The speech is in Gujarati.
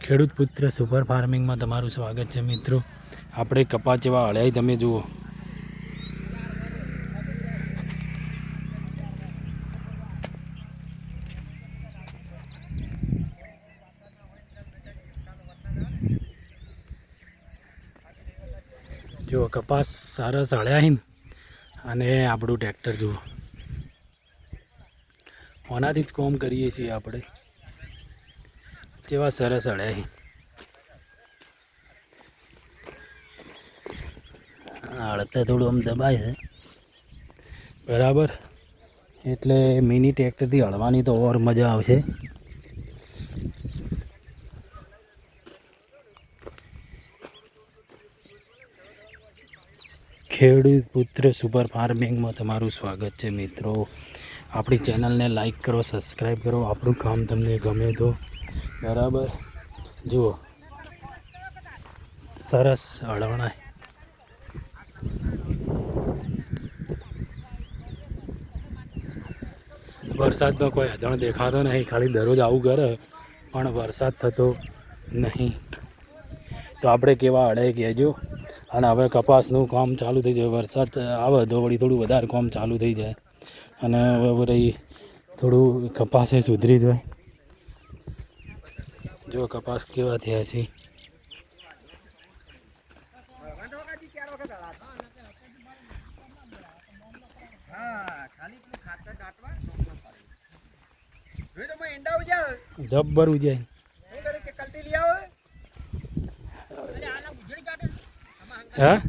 ખેડૂત પુત્ર સુપર ફાર્મિંગમાં તમારું સ્વાગત છે મિત્રો. આપણે કપાસ જેવા હળ્યાય તમે જુઓ. જુઓ કપાસ સરસ હળ્યા છે ને, અને આપણું ટ્રેક્ટર જુઓ, ઓનાથી જ કોમ કરીએ છીએ આપણે. જેવા સરસ હળ્યા છે. હળતા થોડું આમ દબાય છે બરાબર, એટલે મિની ટ્રેક્ટરથી હળવાની તો ઓર મજા આવશે. ખેડૂત પુત્ર સુપર ફાર્મિંગમાં તમારું સ્વાગત છે મિત્રો. આપણી ચેનલને લાઈક કરો, સબસ્ક્રાઈબ કરો. આપણું કામ તમને ગમે તો બરાબર. જુઓ સરસ હળવણા. વરસાદનો કોઈ અજાણ દેખાતો નહીં, ખાલી દરરોજ આવું કરે પણ વરસાદ થતો નહીં. તો આપણે કેવા હળે કહેજો. અને હવે કપાસનું કામ ચાલુ થઈ જાય. વરસાદ આવે તો વળી થોડું વધારે કામ ચાલુ થઈ જાય, અને હવે વળી થોડું કપાસે સુધરી જાય. જો કપાસ કેવા થયા છે. જબ્બર ઉજાય. હા